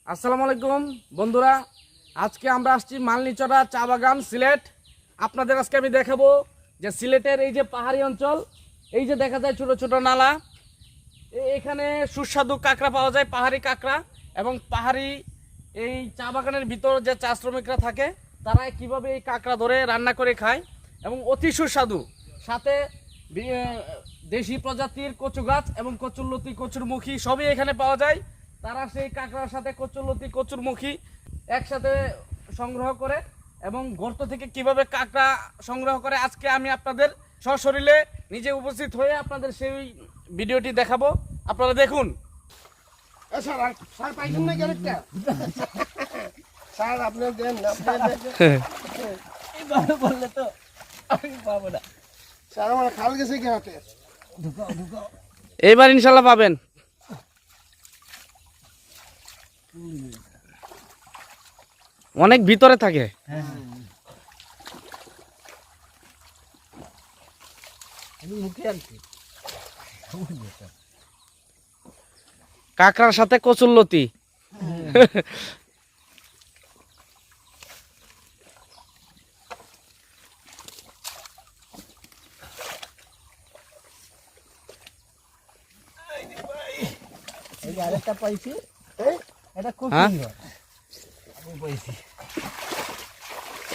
আসসালামু আলাইকুম বন্ধুরা, আজকে আমরা আসছি মালনীচড়া চা বাগান সিলেট। আপনাদের আজকে আমি দেখাবো যে সিলেটের এই যে পাহাড়ি অঞ্চল, এই যে দেখা যায় ছোট ছোট নালা, এখানে সুস্বাদু কাঁকড়া পাওয়া যায়, পাহাড়ি কাঁকড়া। এবং পাহাড়ি এই চা বাগানের ভিতর যে চা শ্রমিকরা থাকে তারা কিভাবে এই কাঁকড়া ধরে রান্না করে খায় এবং অতি সুস্বাদু। সাথে দেশি প্রজাতির কচু গাছ এবং কচুরলতি, কচুরমুখী সবই এখানে পাওয়া যায়। তারা সেই কাঁকড়ার সাথে কচুরলতি, কচুরমুখী একসাথে সংগ্রহ করে এবং গর্ত থেকে কিভাবে কাঁকড়া সংগ্রহ করে আজকে আমি আপনাদের সশরীরে নিজে উপস্থিত হয়ে আপনাদের সেই ভিডিওটি দেখাবো। আপনারা দেখুন। স্যার পাইছেন না ক্যারেক্টার স্যার আপনি দেন বললে তো আমি পাবো না। স্যার আমার খাল গেছে কি হাতে এইবার ইনশাল্লাহ পাবেন। অনেক ভিতরে থাকে। কাঁকড়ার সাথে কচুরলতি। আরেকটা পাইছি, এটা খুব হ্যাঁ? সুন্দর। আমি পাইছি।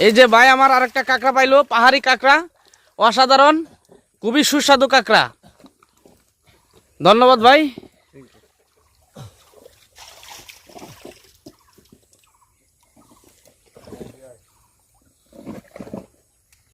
এই যে ভাই আমার আরেকটা কাঁকড়া পাইলো, পাহাড়ি কাঁকড়া, অসাধারণ, খুবই সুস্বাদু কাঁকড়া। ধন্যবাদ ভাই।